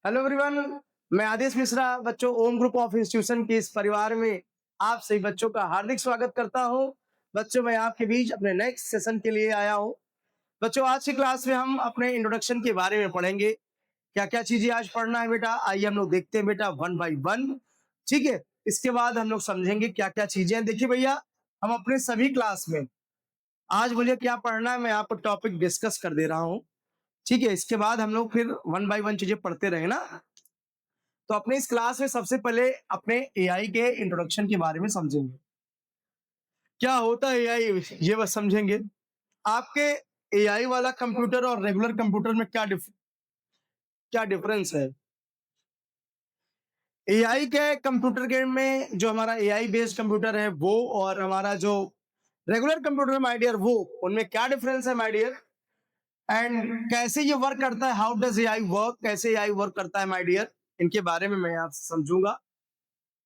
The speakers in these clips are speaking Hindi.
हेलो एवरीवन, मैं आदेश मिश्रा बच्चों ओम ग्रुप ऑफ इंस्टीट्यूशन के इस परिवार में आप सभी बच्चों का हार्दिक स्वागत करता हूं। बच्चों, मैं आपके बीच अपने नेक्स्ट सेशन के लिए आया हूं। बच्चों, आज की क्लास में हम अपने इंट्रोडक्शन के बारे में पढ़ेंगे। क्या क्या चीजें आज पढ़ना है बेटा, आइए हम लोग देखते हैं बेटा वन बाई वन। ठीक है, इसके बाद हम लोग समझेंगे क्या क्या चीजें हैं। देखिए भैया, हम अपने सभी क्लास में आज मुझे क्या पढ़ना है मैं आपको टॉपिक डिस्कस कर दे रहा हूँ। ठीक है, इसके बाद हम लोग फिर वन बाई वन चीजें पढ़ते रहे ना। तो अपने इस क्लास में सबसे पहले अपने एआई के इंट्रोडक्शन के बारे में समझेंगे। क्या होता है एआई, ये बस समझेंगे। आपके एआई वाला कंप्यूटर और रेगुलर कंप्यूटर में क्या डिफरेंस है। एआई के कंप्यूटर के में जो हमारा एआई बेस्ड कंप्यूटर है वो और हमारा जो रेगुलर कंप्यूटर है माय डियर, वो उनमें क्या डिफरेंस है माय डियर, एंड कैसे ये वर्क करता है, हाउ डज एआई वर्क, कैसे एआई वर्क करता है माय डियर, इनके बारे में मैं आपसे समझूंगा।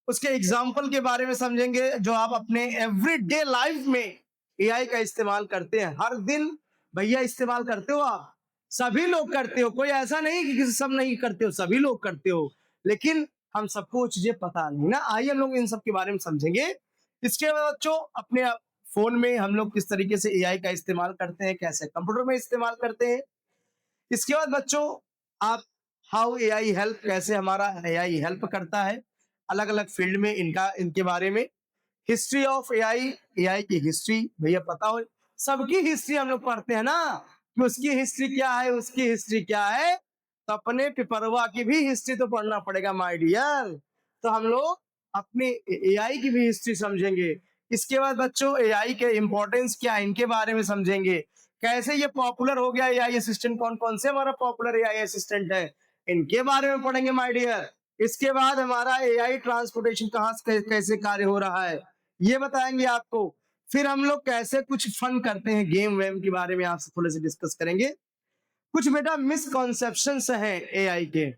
उसके एग्जाम्पल के बारे में समझेंगे जो आप अपने एवरीडे लाइफ में एआई का इस्तेमाल करते हैं। हर दिन भैया इस्तेमाल करते हो आप, सभी लोग करते हो, कोई ऐसा नहीं कि किसी सब नहीं करते हो, सभी लोग करते हो। लेकिन हम सबको वो चीजें पता नहीं ना। आइए हम लोग इन सब के बारे में समझेंगे। इसके बाद बच्चों, अपने फोन में हम लोग किस तरीके से एआई का इस्तेमाल करते हैं, कैसे कंप्यूटर में इस्तेमाल करते हैं। इसके बाद बच्चों, आप हाउ एआई हेल्प, कैसे हमारा एआई हेल्प करता है अलग अलग फील्ड में, इनका इनके बारे में। हिस्ट्री ऑफ एआई, एआई की हिस्ट्री भैया पता हो, सबकी हिस्ट्री हम लोग पढ़ते हैं ना कि उसकी हिस्ट्री क्या है, उसकी हिस्ट्री क्या है। तो अपने पिपरवा की भी हिस्ट्री तो पढ़ना पड़ेगा माय डियर। तो हम लोग अपने एआई की भी हिस्ट्री समझेंगे। इसके बाद बच्चों, एआई के इंपॉर्टेंस क्या है, इनके बारे में समझेंगे। कैसे ये पॉपुलर हो गया एआई असिस्टेंट, कौन कौन से हमारा पॉपुलर एआई असिस्टेंट है, इनके बारे में पढ़ेंगे माय डियर। इसके बाद हमारा एआई ट्रांसपोर्टेशन कहाँ से कैसे कार्य हो रहा है, ये बताएंगे आपको। फिर हम लोग कैसे कुछ फन करते हैं, गेम वेम के बारे में आपसे थोड़े से डिस्कस करेंगे। कुछ बेटा मिसकॉन्सेप्शंस हैं एआई के,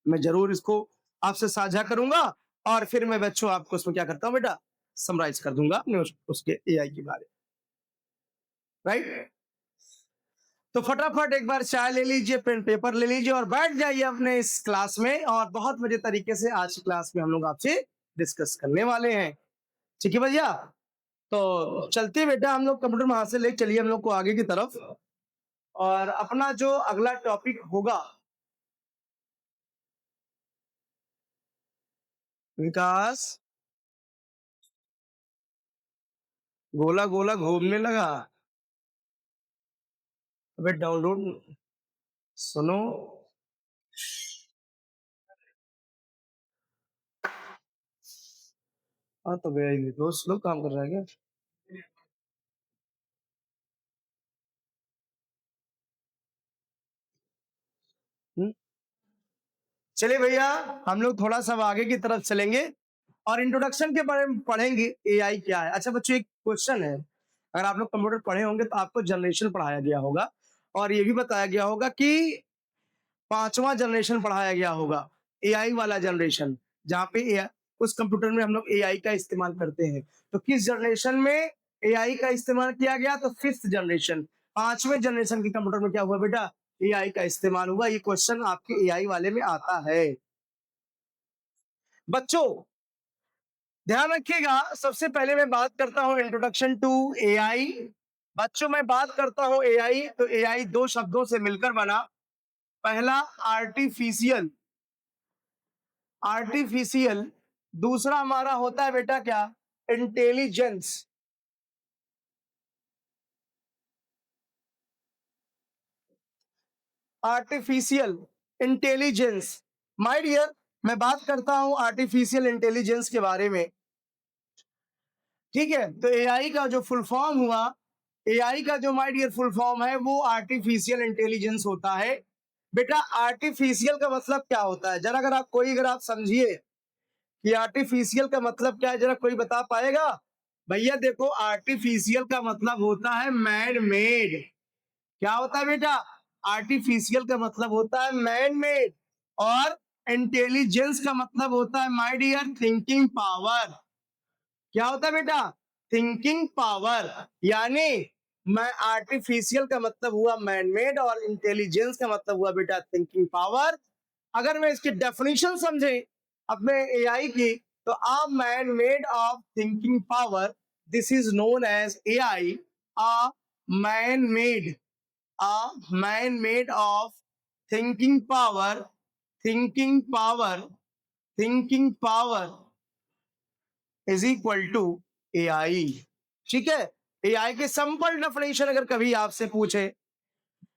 मैं जरूर इसको आपसे साझा करूंगा। और फिर मैं बच्चों आपको उसमें क्या करता हूं बेटा, समराइज कर दूंगा अपने उसके एआई के बारे में, राइट। तो फटाफट एक बार चाय ले लीजिए, पेन पेपर ले लीजिए और बैठ जाइए अपने इस क्लास में। और बहुत मजे तरीके से आज की क्लास में हम लोग आपसे डिस्कस करने वाले हैं। ठीक है भैया, तो चलते बेटा हम लोग कंप्यूटर वहां से ले चलिए हम लोग को आगे की तरफ। और अपना जो अगला टॉपिक होगा, विकास गोला गोला घूमने लगा। अबे डाउनलोड सुनो। हाँ तो गया ही दोस्त लोग काम कर रहा है क्या। हम्म? चलिए भैया, हम लोग थोड़ा सा आगे की तरफ चलेंगे और इंट्रोडक्शन के बारे में पढ़ेंगे एआई क्या है। अच्छा बच्चों, एक क्वेश्चन है, अगर आप लोग कंप्यूटर पढ़े होंगे तो आपको जनरेशन पढ़ाया गया होगा और ये भी बताया गया होगा कि पांचवा जनरेशन पढ़ाया गया होगा, एआई वाला जनरेशन, जहाँ पे उस कंप्यूटर में हम लोग एआई का इस्तेमाल करते हैं। तो किस जनरेशन में एआई का इस्तेमाल किया गया, तो फिफ्थ जनरेशन, पांचवें जनरेशन के कंप्यूटर में क्या हुआ बेटा, एआई का इस्तेमाल हुआ। ये क्वेश्चन आपके एआई वाले में आता है। बच्चों ध्यान रखिएगा, सबसे पहले मैं बात करता हूं इंट्रोडक्शन टू एआई। बच्चों मैं बात करता हूं एआई, तो एआई दो शब्दों से मिलकर बना। पहला आर्टिफिशियल, आर्टिफिशियल। दूसरा हमारा होता है बेटा क्या, intelligence. Artificial intelligence, my dear, मैं बात करता हूं आर्टिफिशियल इंटेलिजेंस के बारे में। ठीक है, तो एआई का जो फुल फॉर्म हुआ, एआई का जो माय डियर फुल फॉर्म है वो आर्टिफिशियल इंटेलिजेंस होता है। बेटा आर्टिफिशियल का मतलब क्या होता है, जरा अगर आप समझिए कि आर्टिफिशियल का मतलब क्या है, जरा कोई बता पाएगा। भैया देखो, आर्टिफिशियल का मतलब होता है मैन मेड। क्या होता है बेटा, आर्टिफिशियल का मतलब होता है मैन मेड। और इंटेलिजेंस का मतलब होता है माय डियर थिंकिंग पावर। क्या होता है बेटा, थिंकिंग पावर। यानी मैं आर्टिफिशियल का मतलब हुआ मैन मेड और इंटेलिजेंस का मतलब हुआ बेटा थिंकिंग पावर। अगर मैं इसकी डेफिनेशन समझे अपने एआई की, तो a man made of thinking power, this is known as AI. A man made, a man made of thinking power, thinking power, thinking power is equal to AI. ठीक है, एआई के सिंपल डेफिनेशन अगर कभी आपसे पूछे,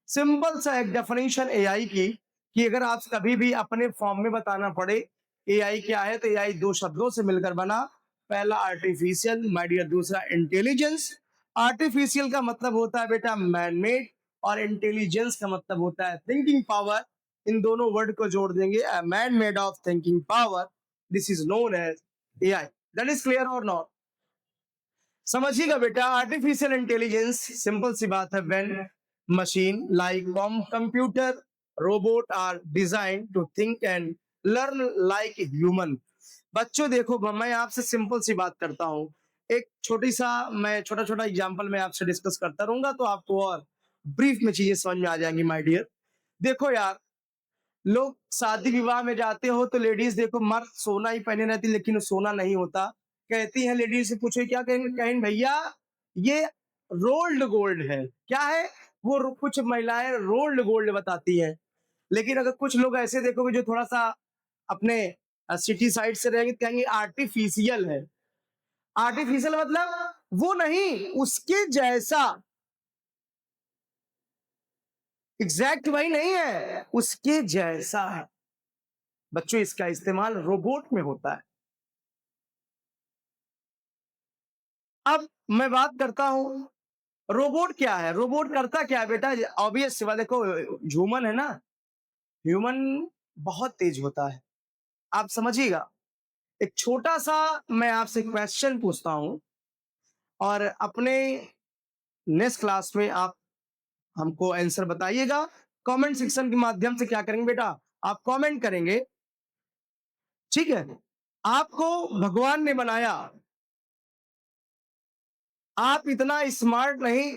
सिंपल सा एक डेफिनेशन एआई की, कि अगर आप कभी भी अपने फॉर्म में बताना पड़े एआई क्या है, तो एआई दो शब्दों से मिलकर बना। पहला आर्टिफिशियल माय डियर, दूसरा इंटेलिजेंस। आर्टिफिशियल का मतलब होता है बेटा मैन मेड, और इंटेलिजेंस का मतलब होता है थिंकिंग पावर। इन दोनों वर्ड को जोड़ देंगे, man made of thinking power, this is known as AI. That is clear और नॉट? समझिएगा बेटा, आर्टिफिशियल इंटेलिजेंस सिंपल सी बात है, when machine like computer, robot are design to think and learn like human. बच्चों देखो, मैं आपसे सिंपल सी बात करता हूँ, एक छोटी सा मैं छोटा छोटा एग्जांपल मैं आपसे डिस्कस करता रहूंगा, तो आपको और ब्रीफ में चीजें समझ में आ जाएंगी माय डियर। देखो यार, लोग शादी विवाह में जाते हो तो लेडीज देखो, मर्द सोना ही पहने रहती, लेकिन वो सोना नहीं होता। कहती है लेडीज से, पूछे क्या कहेंगे, कहेंगे भैया ये रोल्ड गोल्ड है। क्या है वो? कुछ महिलाएं रोल्ड गोल्ड बताती हैं। लेकिन अगर कुछ लोग ऐसे देखोगे जो थोड़ा सा अपने सिटी साइड से रहेंगे, तो कहेंगे आर्टिफिशियल है। आर्टिफिशियल मतलब वो नहीं, उसके जैसा, एग्जैक्ट वही नहीं है, उसके जैसा है। बच्चों इसका इस्तेमाल रोबोट में होता है। अब मैं बात करता हूं, रोबोट क्या है, रोबोट करता क्या है बेटा? ऑब्वियस सी बात, देखो ह्यूमन है ना, ह्यूमन बहुत तेज होता है, आप समझिएगा। एक छोटा सा मैं आपसे क्वेश्चन पूछता हूं, और अपने नेक्स्ट क्लास में आप हमको आंसर बताइएगा। कमेंट सेक्शन के माध्यम से क्या करेंगे बेटा, आप कमेंट करेंगे। ठीक है, आपको भगवान ने बनाया, आप इतना स्मार्ट नहीं,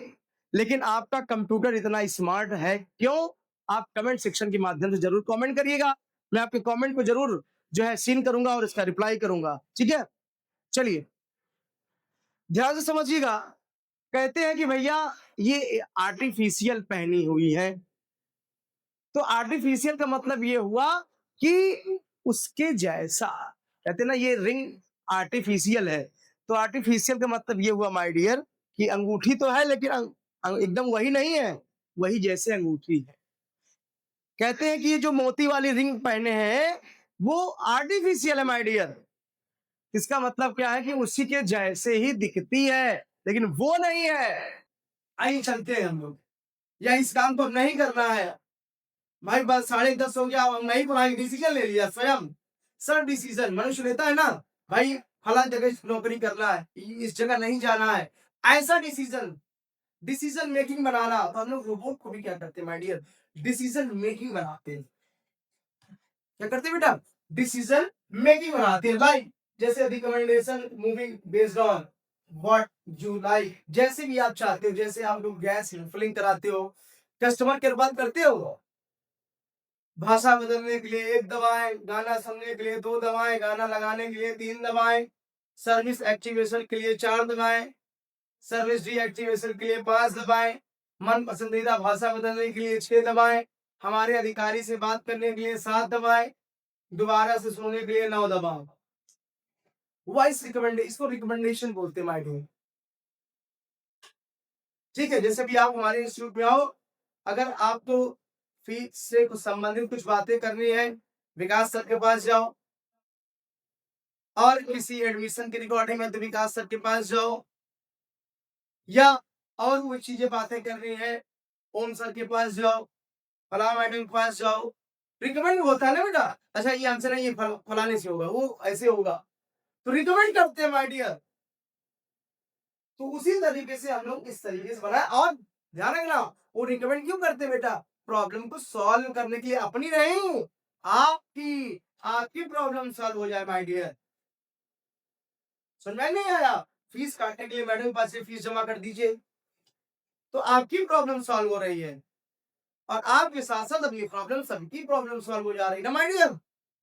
लेकिन आपका कंप्यूटर इतना स्मार्ट है, क्यों? आप कमेंट सेक्शन के माध्यम से जरूर कमेंट करिएगा। मैं आपके कमेंट को जरूर जो है सीन करूंगा और इसका रिप्लाई करूंगा। ठीक है, चलिए ध्यान से समझिएगा। कहते हैं कि भैया ये आर्टिफिशियल पहनी हुई है, तो आर्टिफिशियल का मतलब ये हुआ कि उसके जैसा। कहते हैं ना ये रिंग आर्टिफिशियल है, तो आर्टिफिशियल का मतलब ये हुआ माय डियर कि अंगूठी तो है, लेकिन एकदम वही नहीं है, वही जैसे अंगूठी है। कहते हैं कि ये जो मोती वाली रिंग पहने हैं वो आर्टिफिशियल है माय डियर। इसका मतलब क्या है कि उसी के जैसे ही दिखती है, लेकिन वो नहीं है। आइए चलते हैं हम लोग, या इस काम को नहीं करना है भाई, बस 10:30 हो गया, हम नहीं पढ़ाएंगे, डिसीजन ले लिया स्वयं। सर डिसीजन मनुष्य लेता है ना, भाई फला जगह नौकरी करना है, इस जगह नहीं जाना है, ऐसा डिसीजन, डिसीजन मेकिंग बनाना। तो हम लोग रोबोट को भी क्या करते हैं माय डियर, डिसीजन मेकिंग बनाते हैं। क्या करते हैं बेटा, डिसीजन मेकिंग बनाते हैं भाई। जैसे recommendation moving based on what you like, जैसे भी आप चाहते हो, जैसे आप लोग गैस फिलिंग कराते हो, कस्टमर केयर बात करते हो, भाषा बदलने के लिए एक दबाएं, गाना सुनने के लिए दो दबाएं, गाना लगाने के लिए तीन दबाएं, सर्विस एक्टिवेशन के लिए चार दबाएं, सर्विस डीएक्टिवेशन के लिए पांच दबाएं, मन पसंदीदा भाषा बदलने के लिए छह दबाएं, हमारे अधिकारी से बात करने के लिए सात दबाएं, दोबारा से सुनने के लिए नौ दबाओ। वॉइस रिकमेंडेशन, इसको रिकमेंडेशन बोलते हैं माय डियर। ठीक है, जैसे भी आप हमारे इंस्टीट्यूट में आओ, अगर आपको फीस से कुछ संबंधित कुछ बातें करनी है, विकास सर के पास जाओ, और किसी एडमिशन की रिकॉर्डिंग है तो विकास सर के पास जाओ, या और कोई चीजें बातें करनी है ओम सर के पास जाओ, फला मैडम के पास जाओ। रिकमेंड होता है ना बेटा, अच्छा ये आंसर है, ये फलाने से होगा, वो ऐसे होगा, तो रिकमेंड करते हैं माय डियर। तो उसी तरीके से हम लोग इस तरीके से बनाए, और ध्यान रखना वो रिकमेंड क्यों करते हैं बेटा, प्रॉब्लम को सॉल्व करने के लिए, अपनी नहीं, आपकी, आपकी प्रॉब्लम सॉल्व हो जाए माय डियर। समझ में नहीं आया? फीस काटने के लिए मैडम के पास से फीस जमा कर दीजिए, तो आपकी प्रॉब्लम सॉल्व हो रही है। और आपके साथ साथ अब ये प्रॉब्लम सबकी प्रॉब्लम सॉल्व हो जा रही है ना माय डियर।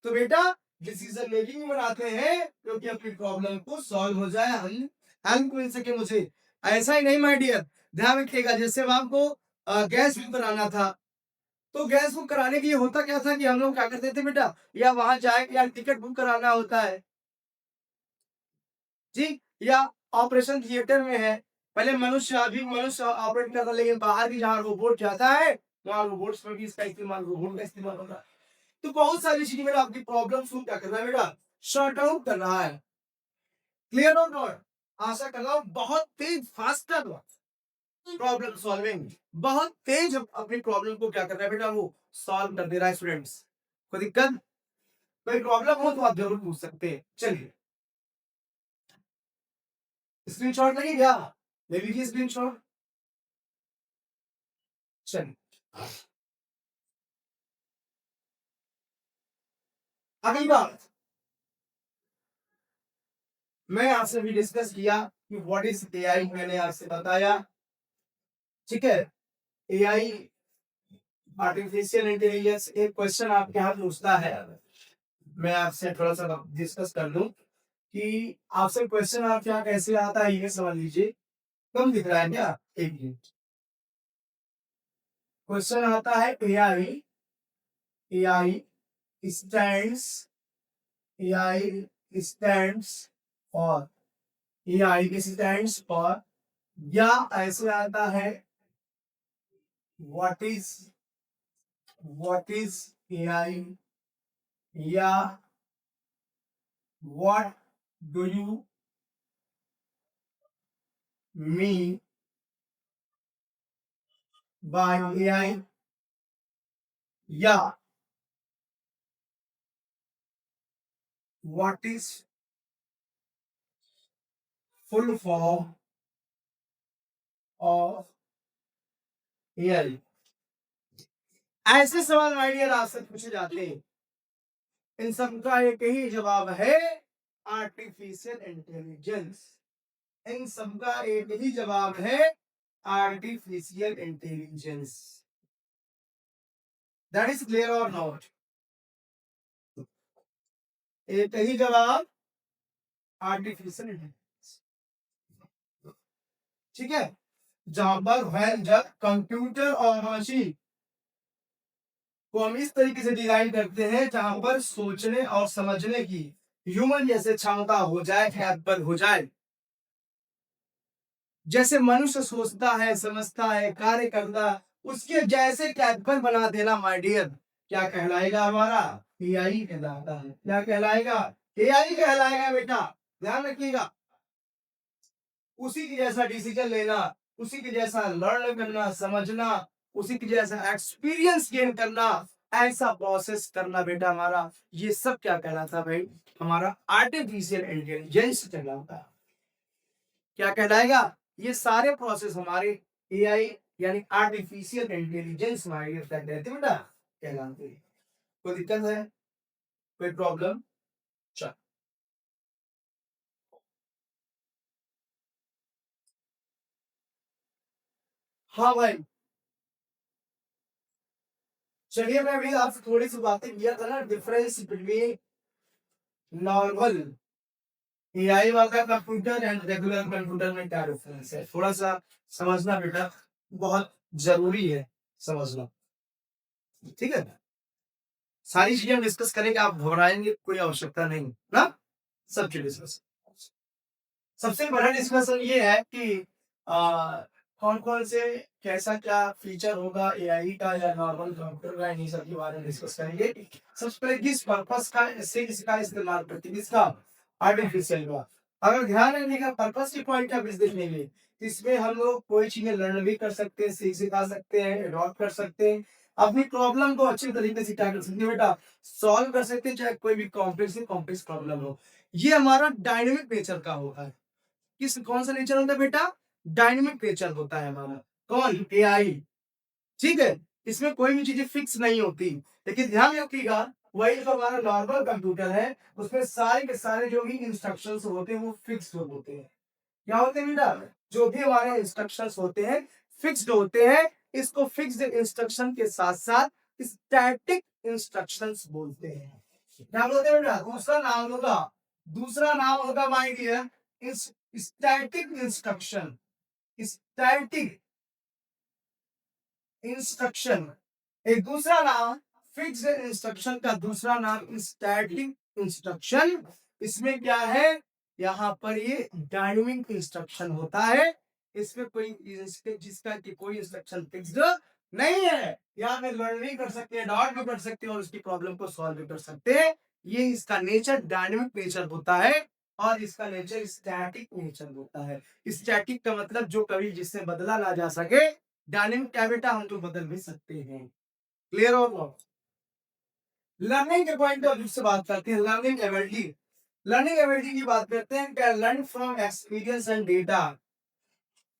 तो बेटा डिसीजन मेकिंग बनाते हैं क्योंकि अपनी प्रॉब्लम को सॉल्व हो जाए, हम हेल्प मिल सके मुझे। ऐसा ही नहीं माय डियर, ध्यान रखिएगा। जैसे अब आपको गैस बुक कराना था, तो गैस बुक कराने के लिए होता क्या था कि हम लोग क्या करते थे बेटा, या वहां जाए या टिकट बुक कराना होता है जी, या ऑपरेशन थिएटर में है, पहले मनुष्य अभी मनुष्य ऑपरेट करता, लेकिन बाहर भी जहाँ रोबोट जाता है वहाँ रोबोट्स में भी इसका इस्तेमाल, रोबोट का इस्तेमाल होता है। तो बहुत सारी चीजें बेटा आपकी प्रॉब्लम को क्या कर रहा है बेटा, शॉर्ट आउट कर रहा है। क्लियर और नॉट? आशा कर रहा हूँ बहुत तेज फास्टर प्रॉब्लम सॉल्विंग, बहुत तेज अपनी प्रॉब्लम को क्या कर रहा है बेटा, वो सॉल्व कर दे रहा है। स्टूडेंट्स कोई दिक्कत, कोई प्रॉब्लम हो तो आप जरूर पूछ सकते हैं। चलिए स्क्रीनशॉट लगी क्या, ले लीजिए स्क्रीनशॉट। चलिए अगली बात मैं आपसे भी डिस्कस किया कि व्हाट इज एआई, मैंने आपसे बताया, ठीक है। एआई आर्टिफिशियल इंटेलिजेंस एक क्वेश्चन आपके यहाँ पूछता है, मैं आपसे थोड़ा सा डिस्कस कर लूं कि आपसे क्वेश्चन आपके यहाँ कैसे आता है, ये समझ लीजिए। कम दिख रहा है क्या, एक मिनट। क्वेश्चन आता है AI, AI stands, AI stands और एआई स्टैंड्स फॉर, या ऐसे आता है व्हाट इज एआई, या what do you mean by AI, या what is full form of AI. ऐसे सवाल माय डियर आपसे पूछे जाते हैं, इन सब का एक ही जवाब है आर्टिफिशियल इंटेलिजेंस। इन सब का एक ही जवाब है artificial intelligence. That is clear और नॉट? एक ही जवाब आर्टिफिशियल इंटेलिजेंस, ठीक है। जहां पर जब कंप्यूटर और मशीन को हम इस तरीके से डिजाइन करते हैं जहां पर सोचने और समझने की ह्यूमन जैसे क्षमता हो जाए, कैपेबल हो जाए, जैसे मनुष्य सोचता है, समझता है, कार्य करता, उसके जैसे कैपेबल बना देना माय डियर, क्या कहलाएगा, हमारा एआई कहलाता है। क्या कहलाएगा, एआई कहलाएगा बेटा, ध्यान रखिएगा। उसी के जैसा डिसीजन लेना, उसी के जैसा लर्न करना, समझना, उसी के जैसा एक्सपीरियंस गेन करना, ऐसा प्रोसेस करना बेटा हमारा, ये सब क्या कहलाता भाई, हमारा आर्टिफिशियल इंटेलिजेंस कहलाता। क्या कहलाएगा, ये सारे प्रोसेस हमारे एआई यानी आर्टिफिशियल इंटेलिजेंस हमारे कहते हैं बेटा, कहलाते हैं। कोई दिक्कत है, कोई प्रॉब्लम? चल हाँ भाई, चलिए मैं भी आपसे थोड़ी सी बातें किया था ना, डिफरेंस बिटवीन नॉर्मल एआई वाला कंप्यूटर एंड रेगुलर कंप्यूटर में क्या डिफरेंस है, थोड़ा सा समझना बेटा, बहुत जरूरी है समझना, ठीक है। सारी चीजें हम डिस्कस करेंगे, आप घबराएंगे कोई आवश्यकता नहीं ना, सब चीजें डिस्कस। सबसे बड़ा डिस्कशन ये है कि कौन कौन से कैसा क्या फीचर होगा एआई का या नॉर्मल कंप्यूटर का, इन्हीं सब के बारे में डिस्कस करेंगे। सबसे पहले किस पर्पस का से इसका इस्तेमाल करते हैं, किसका, आर्टिफिशियल का। अगर ध्यान रखिएगा पर्पस की पॉइंट ऑफ व्यू देखेंगे, इसमें हम लोग कोई चीजें लर्न भी कर सकते हैं, सीख सिखा सकते हैं, अडॉप्ट कर सकते हैं, अपनी प्रॉब्लम को अच्छी तरीके से क्या कर सकते हैं बेटा, सॉल्व कर सकते हैं, चाहे कोई भी कॉम्प्लेक्स प्रॉब्लम हो। ये हमारा डायनेमिक नेचर का होगा है। किस कौन सा नेचर होता है बेटा, डायनेमिक नेचर होता है हमारा, कौन, एआई, ठीक है। इसमें कोई भी चीजें फिक्स नहीं होती, लेकिन ध्यान रखिएगा वही जो हमारा नॉर्मल कंप्यूटर है उसमें सारे के सारे जो भी इंस्ट्रक्शंस होते हैं वो फिक्स्ड होते हैं। क्या होते हैं बेटा, जो भी हमारे इंस्ट्रक्शंस होते हैं फिक्स्ड होते हैं, इसको फिक्स्ड इंस्ट्रक्शन के साथ साथ स्टैटिक इंस्ट्रक्शंस बोलते हैं। क्या बोलते हैं बेटा? दूसरा नाम होगा माय डियर इस स्टैटिक इंस्ट्रक्शन। स्टैटिक इंस्ट्रक्शन एक दूसरा नाम, फिक्स्ड इंस्ट्रक्शन का दूसरा नाम स्टैटिक इंस्ट्रक्शन। इसमें क्या है, यहाँ पर ये डायनामिक इंस्ट्रक्शन होता है। इसमें जिसका कि कोई इंस्ट्रक्शन फिक्स्ड नहीं है। यहाँ पे लर्न भी कर सकते हैं, डॉट भी कर सकते हैं और उसकी प्रॉब्लम को सॉल्व भी कर सकते हैं। ये इसका नेचर डायनामिक नेचर होता है और इसका नेचर स्टैटिक नेचर होता है। स्टैटिक का मतलब जो कभी जिससे बदला ना जा सके, डायनामिक क्या बेटा, हम तो बदल भी सकते हैं। क्लियर हो? लर्निंग के पॉइंट ऑफ व्यू से बात करते हैं। लर्निंग एबिलिटी, लर्निंग एबिलिटी की बात करते हैं। Can learn from experience and data,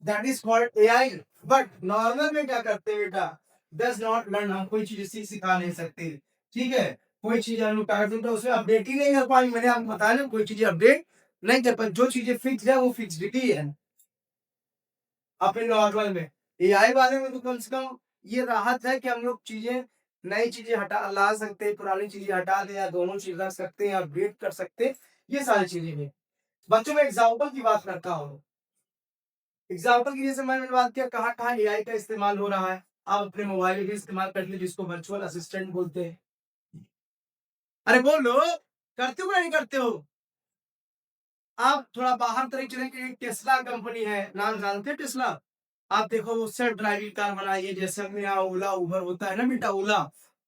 that is called AI. But normal में क्या करते हैं बेटा, डज नॉट लर्न। हम कोई चीज सिखा नहीं सकते, ठीक है। कोई चीज हम तो उसमें अपडेट ही नहीं कर पाएंगे। मैंने आपको बताया ना, कोई चीजें अपडेट नहीं कर पाए। जो चीजें फिक्स है वो फिक्स्ड ही है अपने नॉर्मल में। एआई वाले में तो कम से कम ये राहत है कि हम लोग चीजें, नई चीजें हटा ला सकते हैं, पुरानी चीजें हटा दे या दोनों चीज रख सकते हैं, अपडेट कर सकते हैं, ये सारी चीजें हैं। बच्चों में एग्जाम्पल की बात करता हूँ। एग्जाम्पल की जैसे मैंने बात किया, कहाँ कहाँ एआई का इस्तेमाल हो रहा है। आप अपने मोबाइल भी इस्तेमाल कर लीजिए, जिसको वर्चुअल असिस्टेंट बोलते हैं। अरे बोलो, करते हो या नहीं करते हो? आप थोड़ा बाहर तरफ चलेंगे, एक टेस्ला कंपनी है, नाम जानते हैं टेस्ला? आप देखो वो सेल्फ ड्राइविंग कार बनाई है। जैसे अपने यहाँ ओला उबर होता है ना बेटा, ओला।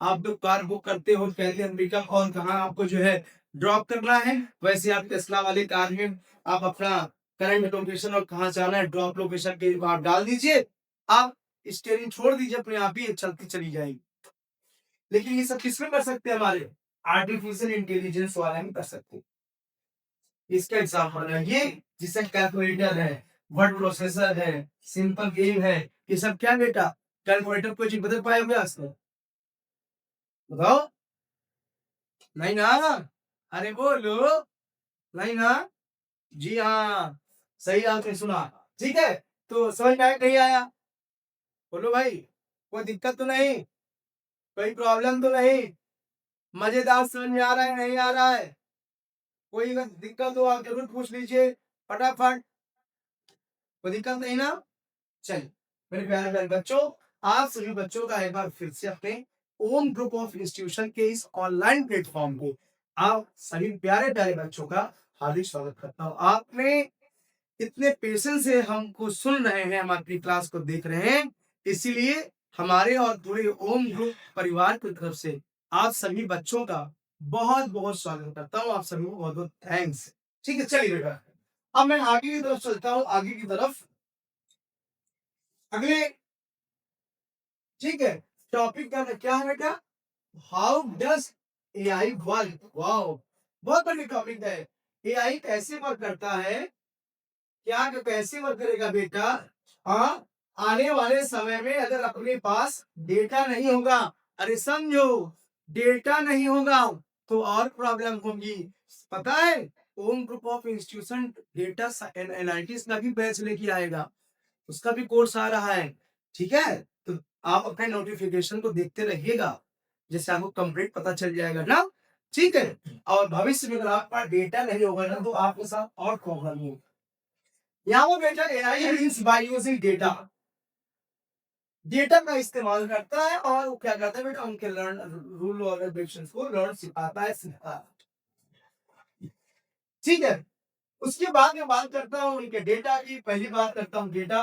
आप लोग कार बुक करते हो, कहते हैं अमेरिका और कहाँ आपको जो है ड्रॉप करना है, वैसे आप टेस्ला वाले कार में आप अपना करंट लोकेशन और कहाँ जाना है ड्रॉप लोकेशन के आप डाल दीजिए, आप स्टीयरिंग छोड़ दीजिए, अपने आप ही चलती चली जाएगी। लेकिन ये सब किसमें कर सकते हैं? हमारे आर्टिफिशियल इंटेलिजेंस वाले में कर सकते हैं। इसका एग्जाम्पल है ये, जिससे कैलकुलेटर है, वर्ड प्रोसेसर है, सिंपल गेम है। ये सब क्या बेटा, कैलकुलेटर कोई चीज बदल पाए होंगे आज तक? बताओ, नहीं ना? अरे बोलो, नहीं ना? जी हाँ, सही आपने सुना। ठीक है, तो समझ में आया नहीं आया? बोलो भाई, कोई दिक्कत तो नहीं, कोई प्रॉब्लम तो नहीं, मजेदार समझ में आ रहा है नहीं आ रहा है? कोई अगर दिक्कत हो आप जरूर पूछ लीजिए फटाफट, कोई दिक्कत नहीं ना? चलिए मेरे प्यारे प्यारे बच्चों, आप सभी बच्चों का एक बार फिर से अपने ओन ग्रुप ऑफ इंस्टीट्यूशन के इस ऑनलाइन प्लेटफॉर्म पे आप सभी प्यारे प्यारे बच्चों का हार्दिक स्वागत करता हूँ। आपने इतने पेशेंस से हमको सुन रहे हैं, हम अपनी क्लास को देख रहे हैं, इसीलिए हमारे और पूरे ओम ग्रुप परिवार की तरफ से आप सभी बच्चों का बहुत बहुत स्वागत करता हूँ। आप सभी को बहुत बहुत थैंक्स। ठीक है, चलिए बेटा, अब मैं आगे की तरफ चलता हूँ, आगे की तरफ अगले, ठीक है। टॉपिक का क्या है बेटा, how does AI work. Wow, बहुत बड़ी टॉपिक है। एआई कैसे वर्क करता है, क्या कैसे वर्क करेगा बेटा? हाँ, आने वाले समय में अगर अपने पास डेटा नहीं होगा, अरे समझो, डेटा नहीं होगा तो और प्रॉब्लम होगी। पता है, Om group of institution data analytics का भी बैच लेके आएगा, उसका भी कोर्स आ रहा है। ठीक है, तो आप अपने नोटिफिकेशन को देखते रहिएगा, जैसे आपको कंप्लीट पता चल जाएगा ना। ठीक है, और भविष्य में अगर आपके पास डेटा नहीं होगा ना, तो आपके साथ और प्रॉब्लम होगी। यहाँ वो बेटा AI means by using data, data का इस्तेमाल करता है और वो क्या करता है बेटा, उनके लर्न रूल और रेगुलेशंस को लर्न सिखाता है, सिखाता है। ठीक है, उसके बाद मैं बात करता हूँ उनके डेटा की। पहली बात करता हूँ डेटा।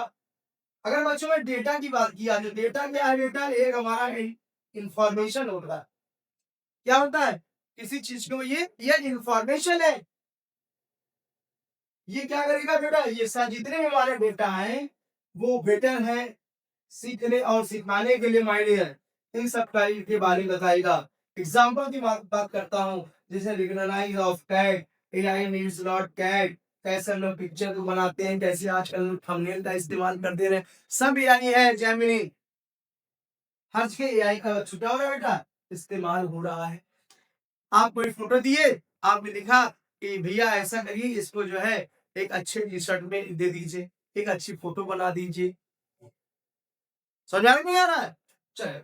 अगर बच्चों में डेटा की बात किया तो डेटा क्या है बेटा, एक हमारा इंफॉर्मेशन होता है। क्या होता है? किसी चीज को ये इंफॉर्मेशन है। ये क्या करेगा बेटा, ये जितने भी हमारे डेटा है वो बेटर है सीखने और सिखाने के लिए मायने है, इन सब के बारे में बताएगा। एग्जाम्पल की बात करता हूँ, जैसे recognize of cat, AI needs not cat, कैसे हम लोग पिक्चर को बनाते हैं, कैसे आजकल थंबनेल का इस्तेमाल करते रहे, सब एआई है। जेमिनी, हर जगह एआई का छुटा हुआ बेटा इस्तेमाल हो रहा है। आप कोई फोटो दिए, आपने लिखा कि भैया ऐसा करिए, इसको जो है एक अच्छे टी शर्ट में दे दीजिए, एक अच्छी फोटो बना दीजिए। समझ में नहीं आ रहा है? चलिए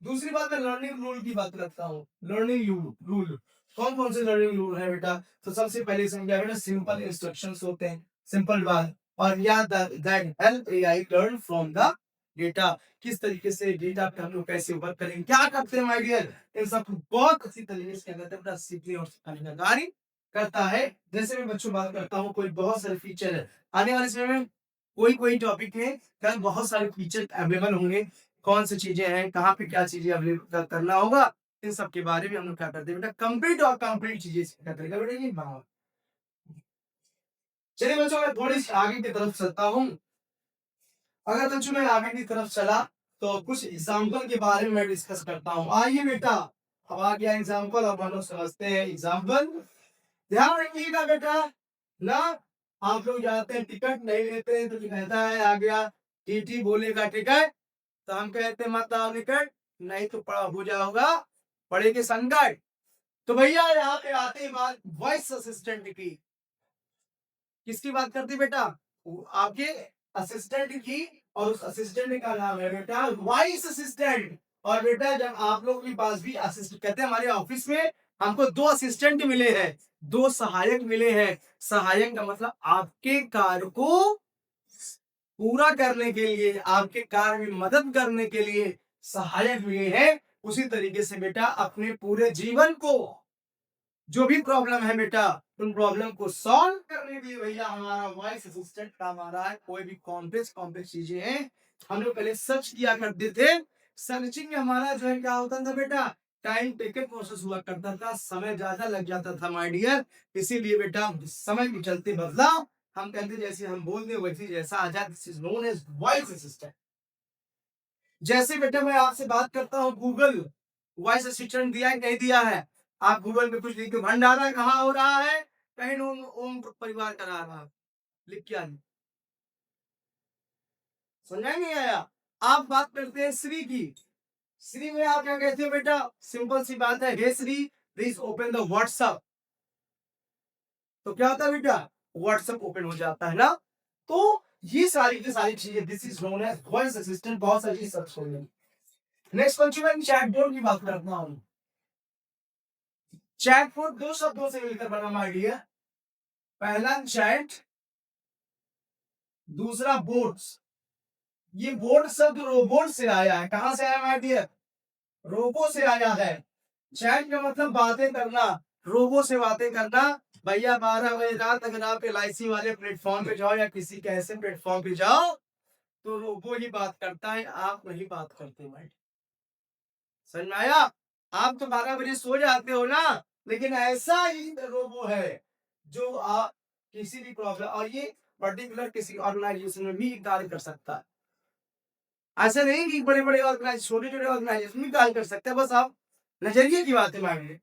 दूसरी बात मैं लर्निंग रूल की बात करता हूँ। लर्निंग रूल कौन कौन से लर्निंग रूल है बेटा? तो सबसे पहले इसमें क्या बेटा, सिंपल इंस्ट्रक्शंस होते हैं, सिंपल बात। और याद that help AI learn from the data. किस तरीके से डेटा पे हम लोग कैसे वर्क करेंगे, क्या करते हैं माय डियर, इन सब बहुत अच्छी तरीके से क्या करते हैं बेटा, सीखने और सिखाने का कार्य करता है। जैसे मैं बच्चों बात करता हूँ, कोई बहुत सारे फीचर है आने वाले समय में, कोई कोई टॉपिक में कल बहुत सारे फीचर अवेलेबल होंगे, कौन सी चीजें हैं, कहाँ पे क्या चीजें अवेलेबल करना होगा, इन सब के बारे में हम लोग क्या करते हैं बेटा, कंप्लीट और कंप्लीट चीजें क्या करेगा बेटा ये बनाओ। चलिए बच्चों मैं थोड़ी सी आगे की तरफ चलता हूँ। अगर बच्चों मैं आगे की तरफ चला तो कुछ एग्जाम्पल के बारे में मैं डिस्कस करता हूँ। आइए बेटा, अब आ गया एग्जाम्पल, अब हम लोग समझते हैं एग्जाम्पल। ध्यान रखिएगा बेटा ना, आप लोग जाते हैं टिकट नहीं लेते हैं तो कहता है आ गया टीटी बोलेगा टिकट, तो हम कहते हैं मत आओ निकट, नहीं तो पड़ा हो जाओगा पड़ेगी संकट। तो भैया यहाँ पे आते ही बात वॉइस असिस्टेंट की, किसकी बात करती बेटा, आपके असिस्टेंट की, और उस असिस्टेंट का नाम है बेटा वॉइस असिस्टेंट। और बेटा जब आप लोग के पास भी असिस्टेंट, कहते हैं हमारे ऑफिस में हमको दो असिस्टेंट मिले हैं, दो सहायक मिले हैं। सहायक का मतलब आपके कार्य को पूरा करने के लिए, आपके कार्य में मदद करने के लिए सहायक मिले हैं। उसी तरीके से बेटा अपने पूरे जीवन को जो भी प्रॉब्लम है बेटा, उन प्रॉब्लम को सॉल्व करने के लिए भैया हमारा वॉइस असिस्टेंट काम आ रहा है। कोई भी कॉम्प्लेक्स कॉम्प्लेक्स चीजें हैं, हम लोग पहले सर्च किया करते थे, सर्चिंग में हमारा जो है क्या होता था बेटा, टाइम टेकन प्रोसेस हुआ करता था, समय ज्यादा लग जाता था माय डियर। इसीलिए बेटा समय के चलते बदला, हम कहते जैसे हम बोल दे वैसे जैसा आ जाए, this is known as voice assistant. जैसे बेटा मैं आपसे बात करता हूँ, गूगल वॉइस असिस्टेंट दिया है नहीं दिया है? आप गूगल में कुछ लिख के भंडारा कहाँ हो रहा है, कहीं ओम ओम परिवार करा रहा है, लिख क्या है, समझा नहीं आया? आप बात करते हैं श्री की, श्री में आप क्या कहते हो बेटा, सिंपल सी बात है, hey Siri please open the WhatsApp, तो क्या होता है बेटा, व्हाट्सएप ओपन हो जाता है ना। तो ये सारी की सारी चीजें, this is known as voice assistant, बहुत सारी चीज सर्च हो गई। नेक्स्ट पंक्चुअल मैं चैटबॉट की बात करता हूँ। चैटबॉट दो शब्दों से मिलकर बना माय डियर, पहला चैट, दूसरा बोट्स। ये बोट शब्द रोबोट से आया है, कहां से आया माय डियर, रोबो से आया है। चैट का मतलब बातें करना, रोबो से बातें करना। भैया 12 बजे रात अगर आप LIC वाले प्लेटफॉर्म पे जाओ या किसी के ऐसे प्लेटफॉर्म पे जाओ, तो रोबो ही बात करता है, आप नहीं बात करते भाई। समझ में आया? आप तो 12 बजे सो जाते हो ना, लेकिन ऐसा ही रोबो है जो आप किसी भी प्रॉब्लम, और ये पर्टिकुलर किसी ऑर्गेनाइजेशन में भी कार्य कर सकता है। ऐसा नहीं कि बड़े बड़े ऑर्गेनाइजेशन, छोटे छोटे ऑर्गेनाइजेशन भी कार्य कर सकते हैं, बस आप नजरिए की बात है मांगे।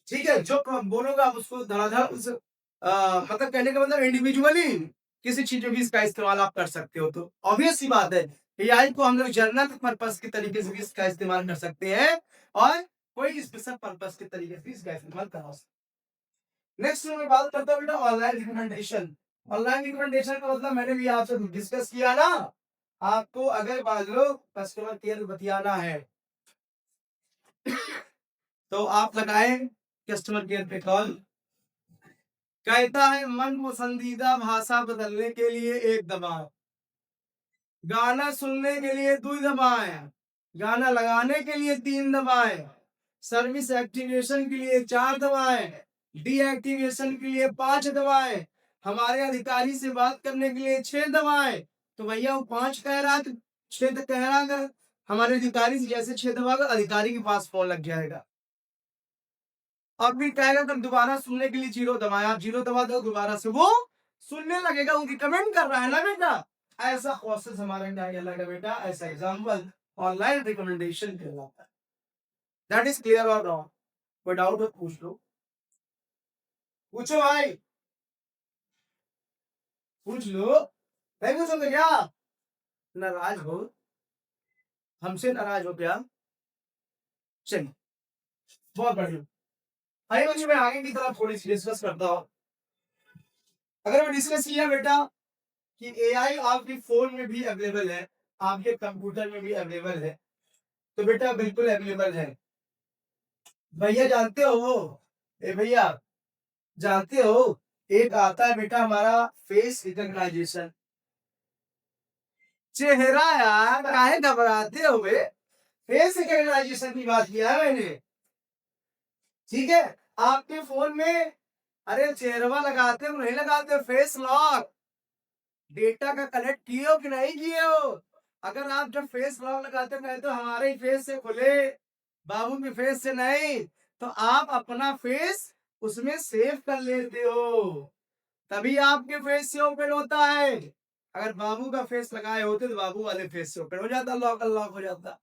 ठीक है, जो बोलोगे आप उसको धड़ाधड़ उस मतलब कहने का मतलब इंडिविजुअली किसी चीज में भी इसका इस्तेमाल आप कर सकते हो। तो ऑब्वियस सी बात है, एआई को हम लोग जर्नल पर्पस के तरीके से भी इसका इस्तेमाल कर सकते हैं, और कोई स्पेशल पर्पस के तरीके से इसका इस्तेमाल कर सकते हैं। नेक्स्ट मैं बात करता हूँ बेटा ऑनलाइन रिकमेंडेशन। ऑनलाइन रिकमेंडेशन का मतलब मैंने भी आपसे डिस्कस किया ना, आपको अगर मान लो कस्टमर केयर बतियाना है, तो आप लगाए कस्टमर केयर पे कॉल, कहता है मन पसंदीदा भाषा बदलने के लिए एक दबाएं, गाना सुनने के लिए 2 दबाएं, गाना लगाने के लिए 3 दबाएं, सर्विस एक्टिवेशन के लिए 4 दबाएं, डीएक्टिवेशन के लिए 5 दबाएं, हमारे अधिकारी से बात करने के लिए 6 दबाएं। तो भैया वो 5 कह रहा तो 6 तो कह रहा, अगर हमारे अधिकारी से जैसे 6 दबाकर अधिकारी के पास फोन लग जाएगा। और फिर कहेगा तुम दोबारा सुनने के लिए 0 दबाया, आप 0 दबा दो, दोबारा से वो सुनने लगेगा, वो रिकमेंड कर रहा है ना बेटा। ऐसा प्रोसेस हमारा क्या कहलाएगा बेटा, ऐसा एग्जांपल ऑनलाइन रिकमेंडेशन कहलाता है। दैट इज क्लियर और रॉन्ग? कोई डाउट हो पूछ लो, पूछो भाई, पूछ लो, नहीं पूछोगे क्या, नाराज हो, हमसे नाराज हो क्या? चलिए बहुत बढ़िया, आइए बच्चों मैं आगे की तरफ थोड़ी सी डिस्कस करता हूँ। अगर मैं डिस्कस किया बेटा कि एआई आपके फोन में भी अवेलेबल है, आपके कंप्यूटर में भी अवेलेबल है, तो बेटा बिल्कुल अवेलेबल है। भैया जानते हो वो, ए भैया जानते हो, एक आता है बेटा हमारा फेस रिकॉग्नाइजेशन। चेहरा यार काहे घबराते हो बे, फेस रिकॉग्नाइजेशन की बात किया है मैंने। ठीक है, आपके फोन में अरे चेहरा लगाते हो नहीं लगाते, फेस लॉक डेटा का कलेक्ट किए हो कि नहीं किए हो? अगर आप जब फेस लॉक लगाते हो तो हमारे ही फेस से खुले, बाबू के फेस से नहीं, तो आप अपना फेस उसमें सेव कर लेते हो, तभी आपके फेस से ओपन होता है। अगर बाबू का फेस लगाए होते तो बाबू वाले फेस से ओपन हो जाता, लॉक अनलॉक हो जाता।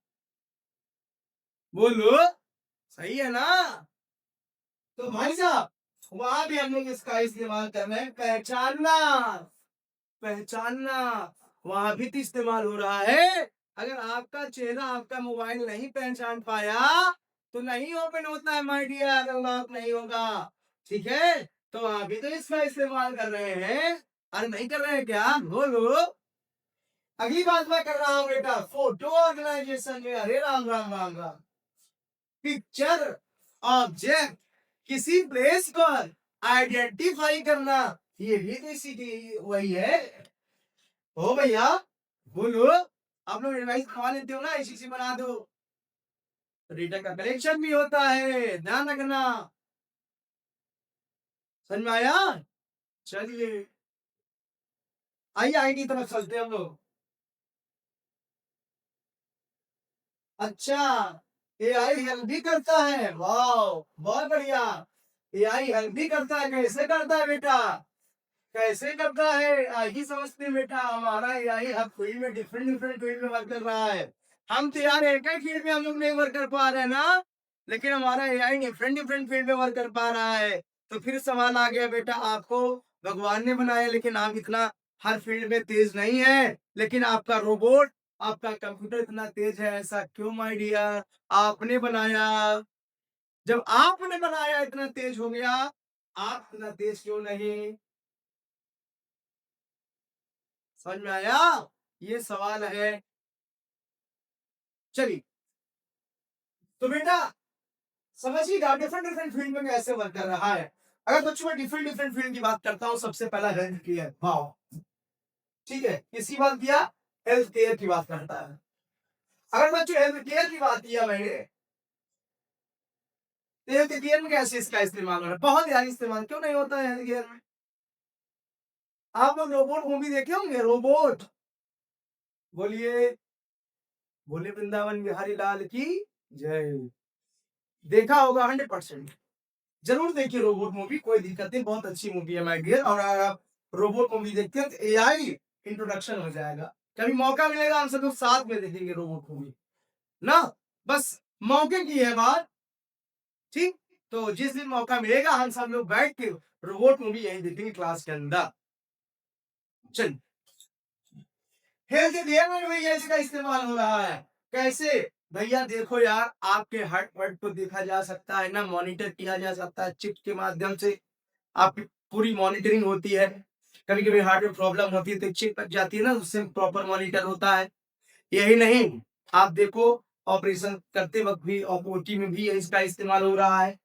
बोलो सही है ना? तो भाई साहब वहां भी हम लोग इसका इस्तेमाल कर रहे हैं, पहचानना, पहचानना वहां भी तो इस्तेमाल हो रहा है। अगर आपका चेहरा आपका मोबाइल नहीं पहचान पाया तो नहीं ओपन होता है माय डियर, अगर लॉक नहीं होगा। ठीक है, तो आप भी तो इसका इस्तेमाल कर रहे हैं, अरे नहीं कर रहे हैं क्या? बोलो। अगली बात मैं कर रहा हूँ बेटा, फोटो ऑर्गेनाइजेशन में। अरे राम राम राम राम, पिक्चर ऑब्जेक्ट किसी प्लेस पर आइडेंटिफाई करना, ये भी तो इसी की वही है। ओ भैया बोलो, आप लोग एडवाइस खवा लेते हो ना, इसी से बना दो। डेटा का कलेक्शन भी होता है, ध्यान रखना। समझ में आया? चलिए आइए आगे की तरफ चलते हैं हम लोग। अच्छा, एआई हेल्प भी करता है, वाह बहुत बढ़िया। एआई हेल्प भी करता है, कैसे करता है बेटा? कैसे करता है आगे समझते हैं बेटा। हमारा एआई हर फील्ड में डिफरेंट डिफरेंट फील्ड में वर्क कर रहा है। हम तो यार एक ही फील्ड में हम लोग नहीं वर्क कर पा रहे हैं ना, लेकिन हमारा एआई डिफरेंट डिफरेंट फील्ड में वर्क कर पा रहा है। तो फिर सवाल आ गया बेटा, आपको भगवान ने बनाया लेकिन आप इतना हर फील्ड में तेज नहीं है, लेकिन आपका रोबोट, आपका कंप्यूटर इतना तेज है, ऐसा क्यों माय डियर? आपने बनाया, जब आपने बनाया इतना तेज हो गया, आप इतना तेज क्यों नहीं? समझ में आया? ये सवाल है। चलिए, तो बेटा समझिएगा डिफरेंट डिफरेंट फील्ड में कैसे वर्क कर रहा है। अगर बच्चों में डिफरेंट डिफरेंट फील्ड की बात करता हूँ, सबसे पहला हेल्थ केयर, वाओ ठीक है, किसकी बात किया? हेल्थ केयर की बात करता है। अगर बच्चों हेल्थ केयर की बात किया मैंने, तो हेल्थ केयर में कैसे इसका इस्तेमाल हो रहा है? बहुत यार इस्तेमाल क्यों नहीं होता है हेल्थ केयर में? आप लोग रोबोट मूवी देखे होंगे, रोबोट, बोलिए, बोले वृंदावन बिहारी लाल की जय। देखा होगा 100%, जरूर देखिए रोबोट मूवी, कोई दिक्कत नहीं, बहुत अच्छी मूवी है माय डियर। और अगर आप रोबोट मूवी देखते हैं तो एआई इंट्रोडक्शन हो जाएगा। कभी मौका मिलेगा हम सब लोग साथ में देखेंगे रोबोट मूवी ना, बस मौके की है बात। ठीक, तो जिस दिन मौका मिलेगा हम सब लोग बैठ के रोबोट मूवी यही देखेंगे क्लास के अंदर। चल, हेल्थ केयर में भी इसका इस्तेमाल हो रहा है, कैसे? भैया देखो यार, आपके हार्ट वर्ट को देखा जा सकता है ना, मॉनिटर किया जा सकता है चिप के माध्यम से, आपकी पूरी मॉनिटरिंग होती है। कभी कभी हार्ट में प्रॉब्लम होती है तो चिप लग जाती है ना, उससे प्रॉपर मॉनिटर होता है। यही नहीं, आप देखो ऑपरेशन करते वक्त भी ओटी में भी इसका इस्तेमाल हो रहा है।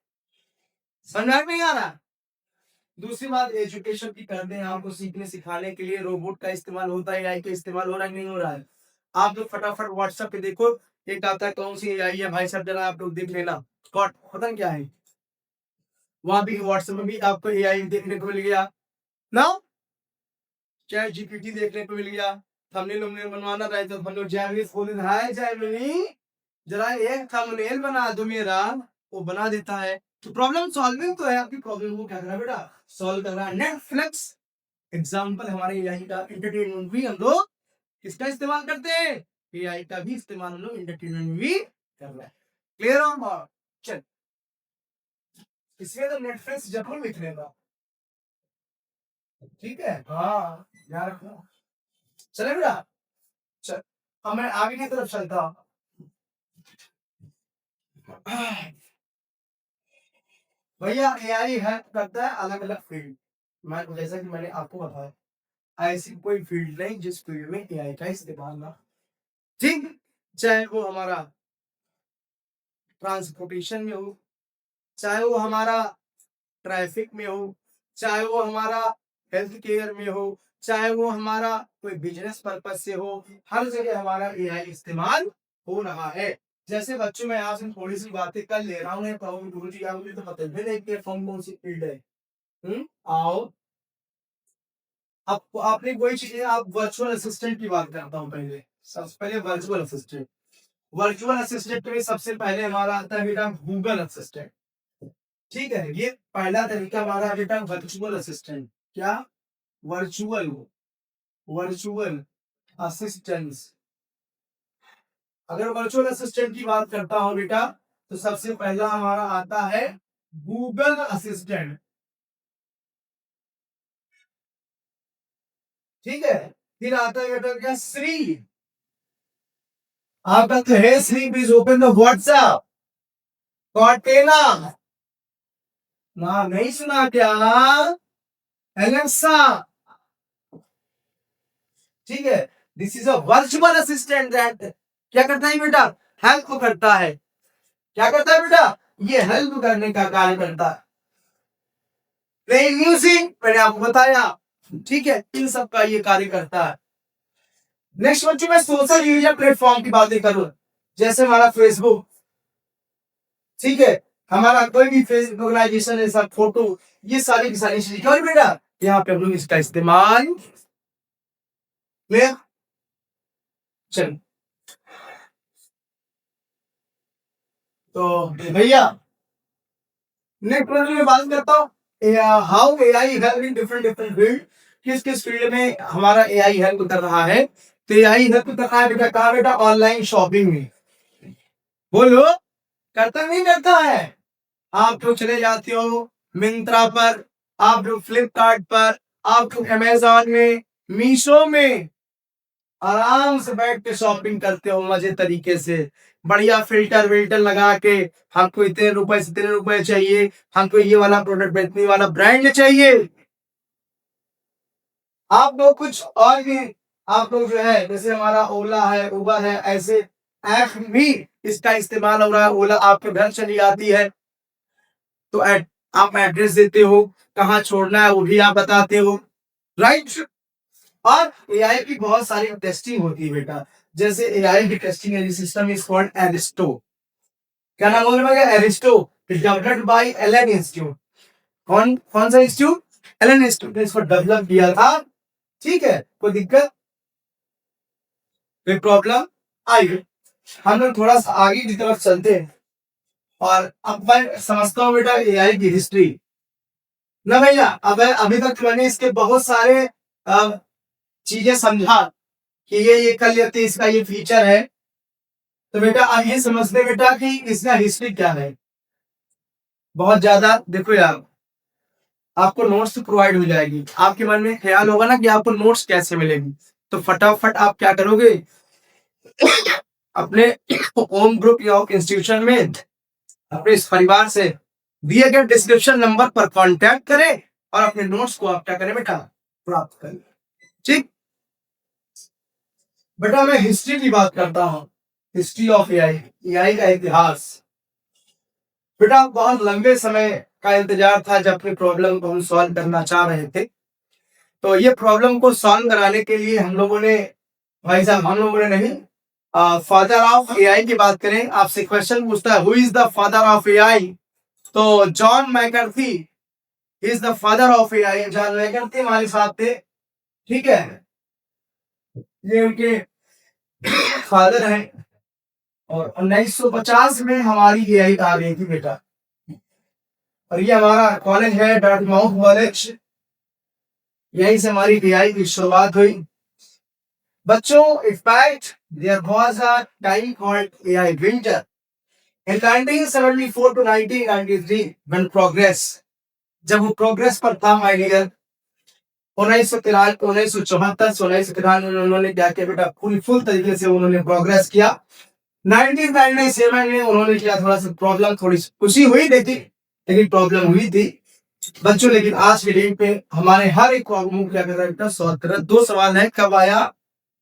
समझ में नहीं आ रहा? दूसरी बात एजुकेशन की करते हैं, आपको सीखने सिखाने के लिए रोबोट का इस्तेमाल होता है, एआई का इस्तेमाल हो रहा है नहीं हो रहा है? आप लोग फटाफट व्हाट्सएप पे देखो, एक आता है कौन सी एआई है भाई साहब, जरा आप लोग देख लेना, स्कॉट पता नहीं क्या है, वहां भी व्हाट्सएप में भी आपको एआई देखने को मिल गया ना, चैट जीपीटी देखने को मिल गया। थंबनेल वंबनेल बनवाना रहे तो हम लोग जैमिनी खोल देते, हाय जैमिनी जरा एक थंबनेल बना दो मेरा, वो बना देता है। तो प्रॉब्लम सॉल्विंग तो है, आपकी प्रॉब्लम को क्या कर रहा है बेटा, सॉल्व कर रहा है। नेटफ्लिक्स एग्जाम्पल हमारे एआई का, एंटरटेनमेंट भी हम लोग किसका इस्तेमाल करते हैं? एआई का भी इस्तेमाल हम लोग एंटरटेनमेंट में भी कर रहे हैं। क्लियर ऑन बात? चल, इसमें तो नेटफ्लिक्स जरूर लिख लेगा, ठीक है, हाँ याद रखना। चले बेटा, चल अब मैं आगे की तरफ चलता हूँ। भैया एआई है करता है अलग अलग फील्ड, मैं जैसा कि मैंने आपको बताया, ऐसी कोई फील्ड नहीं जिस फील्ड में एआई का इस्तेमाल ना। ठीक, चाहे वो हमारा ट्रांसपोर्टेशन में हो, चाहे वो हमारा ट्रैफिक में हो, चाहे वो हमारा हेल्थ केयर में हो, चाहे वो हमारा कोई बिजनेस पर्पज से हो, हर जगह हमारा एआई इस्तेमाल हो रहा है। जैसे बच्चों मैं आपसे थोड़ी सी बातें कर ले रहा हूँ, कहूँ गुरु जी आप मुझे तो पता भी नहीं कि कौन सी फील्ड है। आओ आप आपने कोई चीज आप वर्चुअल असिस्टेंट की बात करता हूँ पहले। सबसे पहले वर्चुअल असिस्टेंट में सबसे पहले हमारा आता है बेटा गूगल असिस्टेंट। ठीक है, ये पहला तरीका हमारा बेटा वर्चुअल असिस्टेंट। क्या? Virtual virtual assistance. अगर वर्चुअल असिस्टेंट की बात करता हूं बेटा, तो सबसे पहला हमारा आता है गूगल असिस्टेंट। ठीक है, फिर आता है बेटा क्या? श्री। आपका तो है Siri, please open the WhatsApp. कॉटेला ना, नहीं सुना क्या? एलेक्सा। ठीक है, this is a virtual assistant that क्या करता है बेटा? हेल्प करता है। क्या करता है बेटा? ये हेल्प करने का कार्य करता है। प्लेइंग म्यूजिक मैंने आपको बताया। ठीक है, इन सब का ये कार्य करता है। नेक्स्ट बच्चों मैं सोशल मीडिया प्लेटफॉर्म की बातें करूं, जैसे हमारा फेसबुक। ठीक है, हमारा कोई भी फेस ऑर्गेनाइजेशन है, सब फोटो, ये सारी की सारी चीजें और बेटा यहाँ पे हम लोग इसका इस्तेमाल में। चल तो भैया नेक्स्ट प्रश्न में बात करता हूँ, how AI help in different different field. किस किस फील्ड में हमारा एआई हेल्प कर रहा है? तो एआई हेल्प कर रहा है बेटा कहाँ? बेटा ऑनलाइन शॉपिंग में। बोलो, करता नहीं करता है? आप लोग चले जाते हो मिंत्रा पर, आप लोग फ्लिपकार्ट पर, आप लोग अमेजोन में, मीशो में आराम से बैठ के शॉपिंग करते हो मजे तरीके से। बढ़िया फिल्टर विल्टर लगा के, हमको इतने रुपए से इतने रुपए चाहिए, हमको ये वाला प्रोडक्ट इतने वाला ब्रांड चाहिए। आप लोग कुछ और भी, आप लोग जो है जैसे हमारा ओला है, उबर है, ऐसे ऐप भी इसका इस्तेमाल हो रहा है। ओला आपके घर चली आती है, तो आप एड्रेस देते हो, कहाँ छोड़ना है वो भी आप बताते हो, राइट। और एआई की बहुत सारी टेस्टिंग होती है बेटा। जैसे एआई की testing system is called Aristo. क्या नाम बोल रहे हैं? Aristo, developed by Allen Institute. कौन कौन सा इंस्टीट्यूट? एलन इंस्टीट्यूट ने इसको डेवलप किया था। ठीक है, कोई दिक्कत, कोई प्रॉब्लम आई? हम लोग थोड़ा सा आगे की तरफ चलते हैं, और अब मैं समझता हूँ बेटा एआई की हिस्ट्री ना भैया। अब अभी तक मैंने इसके बहुत सारे चीजें समझा कि ये कर लेते, इसका ये फीचर है। तो बेटा अब ये समझते बेटा कि इसका हिस्ट्री क्या है। बहुत ज्यादा देखो यार, आपको नोट्स प्रोवाइड हो जाएगी। आपके मन में ख्याल होगा ना कि आपको नोट्स कैसे मिलेगी, तो फटाफट आप क्या करोगे, अपने होम ग्रुप या इंस्टीट्यूशन में अपने इस परिवार से दिए गए डिस्क्रिप्शन नंबर पर कांटेक्ट करें और अपने नोट्स को आप क्या करें बेटा, प्राप्त करें। ठीक बेटा, मैं हिस्ट्री की बात करता हूं, हिस्ट्री ऑफ एआई, एआई का इतिहास। बेटा बहुत लंबे समय का इंतजार था जब अपनी प्रॉब्लम को हम सॉल्व करना चाह रहे थे। तो ये प्रॉब्लम को सॉल्व कराने के लिए हम लोगों ने, भाई साहब हम लोगों ने नहीं, फादर ऑफ एआई की बात करें, आपसे क्वेश्चन पूछता है who is the father of AI, तो John McCarthy is the father of AI. John McCarthy हमारे साथ थे। ठीक है, ये उनके फादर हैं, और 1950 में हमारी एआई आ गई थी बेटा। और ये हमारा कॉलेज है डार्टमाउथ कॉलेज, यहीं से हमारी एआई की शुरुआत हुई। बच्चों, in fact, there was a time called AI winter in 1974 to 1993 when progress, जब वो प्रोग्रेस पर था माय डियर, 1974 से 1993 में उन्होंने क्या किया बेटा, फुल तरीके से उन्होंने प्रोग्रेस किया। 1997 में उन्होंने किया, थोड़ा सा प्रॉब्लम, थोड़ी खुशी हुई नहीं थी लेकिन प्रॉब्लम हुई थी बच्चों। लेकिन आज के डेट पे हमारे हर एक प्रॉब्लम क्या कर रहा है बेटा, सॉल्व कर रहा है। दो सवाल है, कब आया?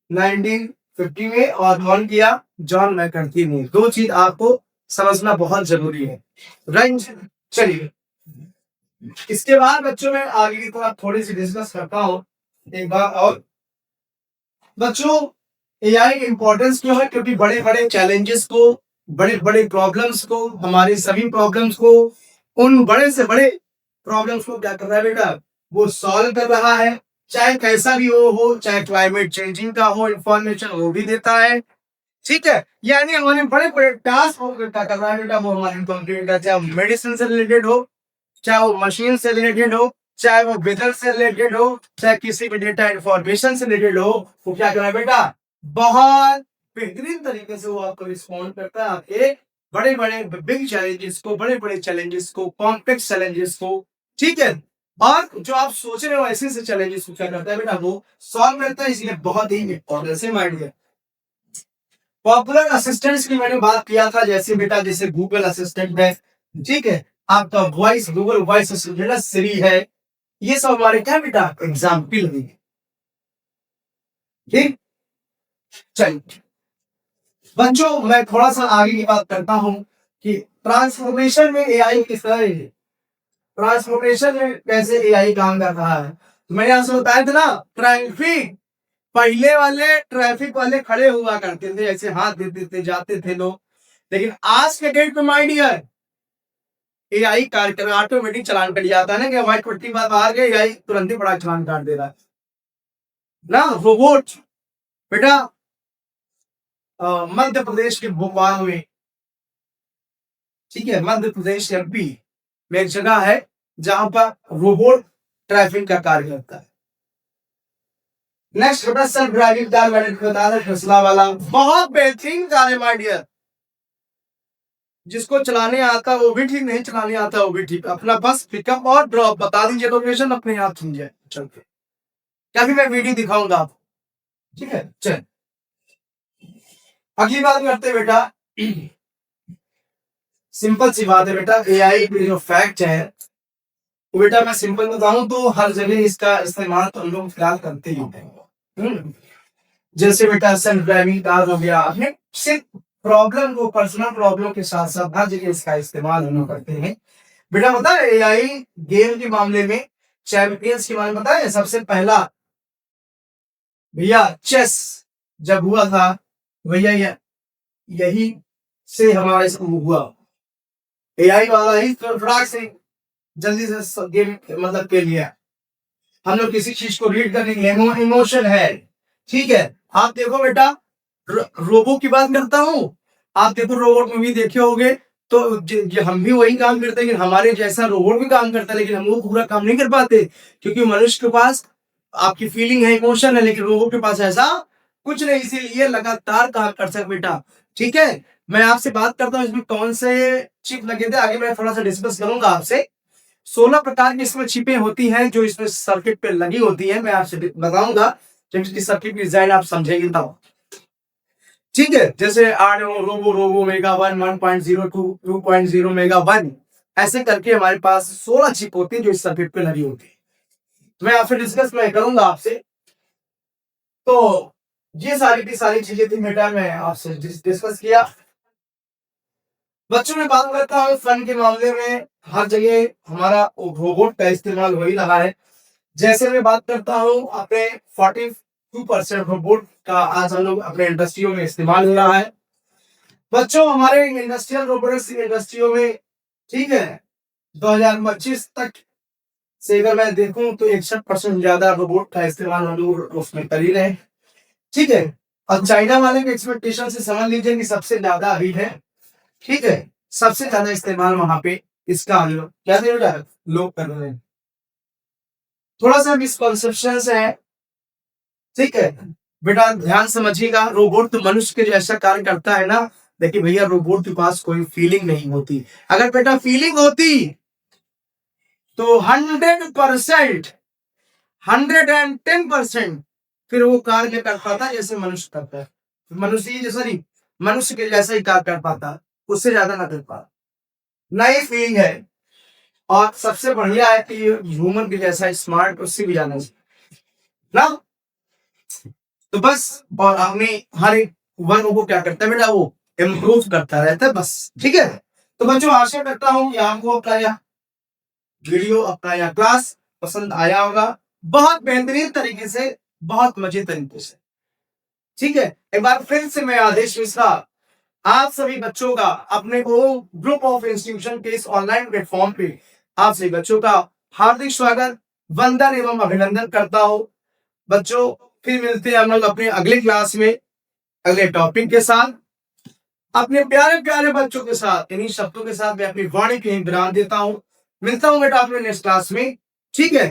19 50 में और ऑन किया जॉन मैकर्थी ने। दो चीज आपको समझना बहुत जरूरी है, राइट। चलिए इसके बाद बच्चों में आगे की तरफ थोड़ी सी डिस्कस करता हूँ एक बार और। बच्चों एआई की इंपॉर्टेंस क्यों है? क्योंकि बड़े बड़े चैलेंजेस को, बड़े बड़े प्रॉब्लम्स को, हमारी सभी प्रॉब्लम्स को, उन बड़े से बड़े प्रॉब्लम्स को क्या कर रहा है बेटा, वो सॉल्व कर रहा है। चाहे कैसा भी हो, चाहे क्लाइमेट चेंजिंग का हो, इंफॉर्मेशन वो भी देता है, ठीक है। यानी हमारे बड़े बड़े टास्क हो क्या कर रहा है बेटा, वो हमारे कंप्लीट करता है। चाहे मेडिसिन से रिलेटेड हो, चाहे वो मशीन से रिलेटेड हो, चाहे वो वेदर से रिलेटेड हो, चाहे किसी भी डेटा इंफॉर्मेशन से रिलेटेड हो, वो क्या कर रहा है बेटा, बहुत बेहतरीन तरीके से वो आपको रिस्पॉन्ड करता है आपके बड़े बड़े बिग चैलेंजेस को, बड़े बड़े चैलेंजेस को, कॉम्प्लेक्स चैलेंजेस को, ठीक है। और जो आप सोच रहे हो ऐसे से चैलेंजेस को क्या करता है बेटा, वो सॉल्व करता है। इसलिए बहुत ही इंपॉर्टेंट है माइंड में। पॉपुलर असिस्टेंट्स की मैंने बात किया था, जैसे बेटा जैसे गूगल असिस्टेंट है, ठीक है, आपका वॉइस गूगल वॉइस असिस्टेंट सिरी है, ये सब हमारे क्या बेटा एग्जाम्पल है, ठीक। चलिए बच्चों मैं थोड़ा सा आगे की बात करता हूं कि ट्रांसफॉर्मेशन में एआई किस तरह है, ट्रांसफॉर्मेशन में कैसे एआई काम कर रहा है। तो मैंने आपसे बताया था ना, ट्रैफिक पहले वाले ट्रैफिक वाले खड़े हुआ करते थे, ऐसे हाथ देते थे, जाते थे लोग, लेकिन आज के डेट में माय डियर एआई कार कर ऑटोमेटिक चलान कट जाता है ना, कि व्हाइट पट्टी बाहर गए, एआई तुरंत ही बड़ा चलान काट दे रहा है ना, रोबोट। बेटा मध्य प्रदेश के भोपाल में, ठीक है, मध्य प्रदेश एमपी में एक जगह है जहां पर रोबोट ट्रैफिक का कार्य करता है। नेक्स्ट बेटा सेल्फ ड्राइविंग कार, मैंने बता दिया टेस्ला वाला, बहुत बेहतरीन कार है माय डियर। जिसको चलाने आता वो भी ठीक, नहीं चलाने आता वो भी ठीक, अपना बस पिकअप और ड्रॉप बता दीजिए, लोकेशन अपने आप सुन जाए चल के, क्या भी मैं वीडियो दिखाऊंगा आपको, ठीक है। चल अगली बात करते हैं बेटा, सिंपल सी बात है बेटा, एआई के जो फैक्ट है वो बेटा मैं सिंपल बताऊं तो हर जगह इसका इस्तेमाल तो हम लोग फिलहाल करते ही हैं। जैसे बेटा सेल्फ ड्राइविंग कार हो गया, अपने सिर्फ प्रॉब्लम को, पर्सनल प्रॉब्लम के साथ साथ हर जगह इसका इस्तेमाल हम लोग करते हैं। बेटा पता है एआई गेम के मामले में, चैंपियंस के मामले में पता है सबसे पहला भैया चेस जब हुआ था भैया यही से हमारा इसको हुआ, एआई वाला ही फटाक से जल्दी से गेम मतलब के लिया। हम लोग किसी चीज को रीड करने के लिए इमोशन है, ठीक है। आप देखो बेटा रोबो की बात करता हूं, आप देखो रोबोट मूवी देखे होगे, तो हम भी वही काम करते हैं, लेकिन हमारे जैसा रोबोट भी काम करता है, लेकिन हम वो पूरा काम नहीं कर पाते, क्योंकि मनुष्य के पास आपकी फीलिंग है, इमोशन है, लेकिन रोबोट के पास ऐसा कुछ नहीं, इसीलिए लगातार काम कर सक बेटा, ठीक है। मैं आपसे बात करता हूँ इसमें कौन से चिप लगे थे, आगे मैं थोड़ा सा डिस्कस करूंगा आपसे। 16 प्रकार की इसमें चिपें होती हैं जो इसमें सर्किट पे लगी होती है, मैं आपसे बताऊंगा, जब इसकी सर्किट की डिजाइन आप समझेंगे तब, ठीक है। जैसे रोबो रोबो मेगा 1, 1.02, 2.0 मेगा 1, ऐसे करके हमारे पास 16 चिप होती है जो इस सर्किट पे लगी होती है। मैं आपसे डिस्कस मैं करूंगा आपसे, तो ये सारी की सारी चीजें थी बेटा, मैं आपसे डिस्कस किया। बच्चों में बात करता हूँ फन के मामले में, हर जगह हमारा रोबोट का इस्तेमाल हो ही रहा है। जैसे मैं बात करता हूँ अपने 42% रोबोट का आज हम लोग अपने इंडस्ट्रियों में इस्तेमाल हो रहा है। बच्चों हमारे इंडस्ट्रियल रोबोटिक्स इंडस्ट्रियों में, ठीक है, 2025 तक से अगर मैं देखूं तो 61% ज्यादा रोबोट का इस्तेमाल हम लोग उसमें कर ही रहे हैं, ठीक है। और चाइना वाले के एक्सपेक्टेशन से समझ लीजिए कि सबसे ज्यादा अभी है, ठीक है, सबसे ज्यादा इस्तेमाल वहां पे इसका क्या लोग कर रहे हैं। थोड़ा सा मिसकॉन्सेप्शन है, ठीक है बेटा, ध्यान समझिएगा। रोबोट तो मनुष्य के जैसा कार्य करता है ना, देखिए भैया रोबोट के पास कोई फीलिंग नहीं होती। अगर बेटा फीलिंग होती तो 100%, 110% फिर वो कार्य कर पाता जैसे मनुष्य करता है, मनुष्य ही जैसा नहीं, मनुष्य के जैसा ही कार्य कर पाता, उससे ज्यादा ना कर पाता, नई फीलिंग है। और सबसे बढ़िया है कि ह्यूमन के जैसा स्मार्ट, उससे भी जाना ना। तो बस और अपने हर एक वर्ग को क्या करता है बेटा, वो इम्प्रूव करता रहता है बस। ठीक है, तो बच्चों आशा करता हूँ कि आपको अपना यह वीडियो, अपना यह क्लास पसंद आया होगा, बहुत बेहतरीन तरीके से, बहुत मजे तरीके से। ठीक है, एक बार फिर से मैं आदेश मिश्रा आप सभी बच्चों का अपने को ग्रुप ऑफ इंस्टीट्यूशन के इस ऑनलाइन प्लेटफॉर्म पे आप सभी बच्चों का हार्दिक स्वागत, वंदन एवं अभिनंदन करता हूं। बच्चों फिर मिलते हैं हम लोग अपने अगले क्लास में अगले टॉपिक के साथ, अपने प्यारे प्यारे बच्चों के साथ। इन्हीं शब्दों के साथ मैं अपनी वाणी के विराम देता हूं। मिलता हूं बेटा अपने नेक्स्ट क्लास में। ठीक है।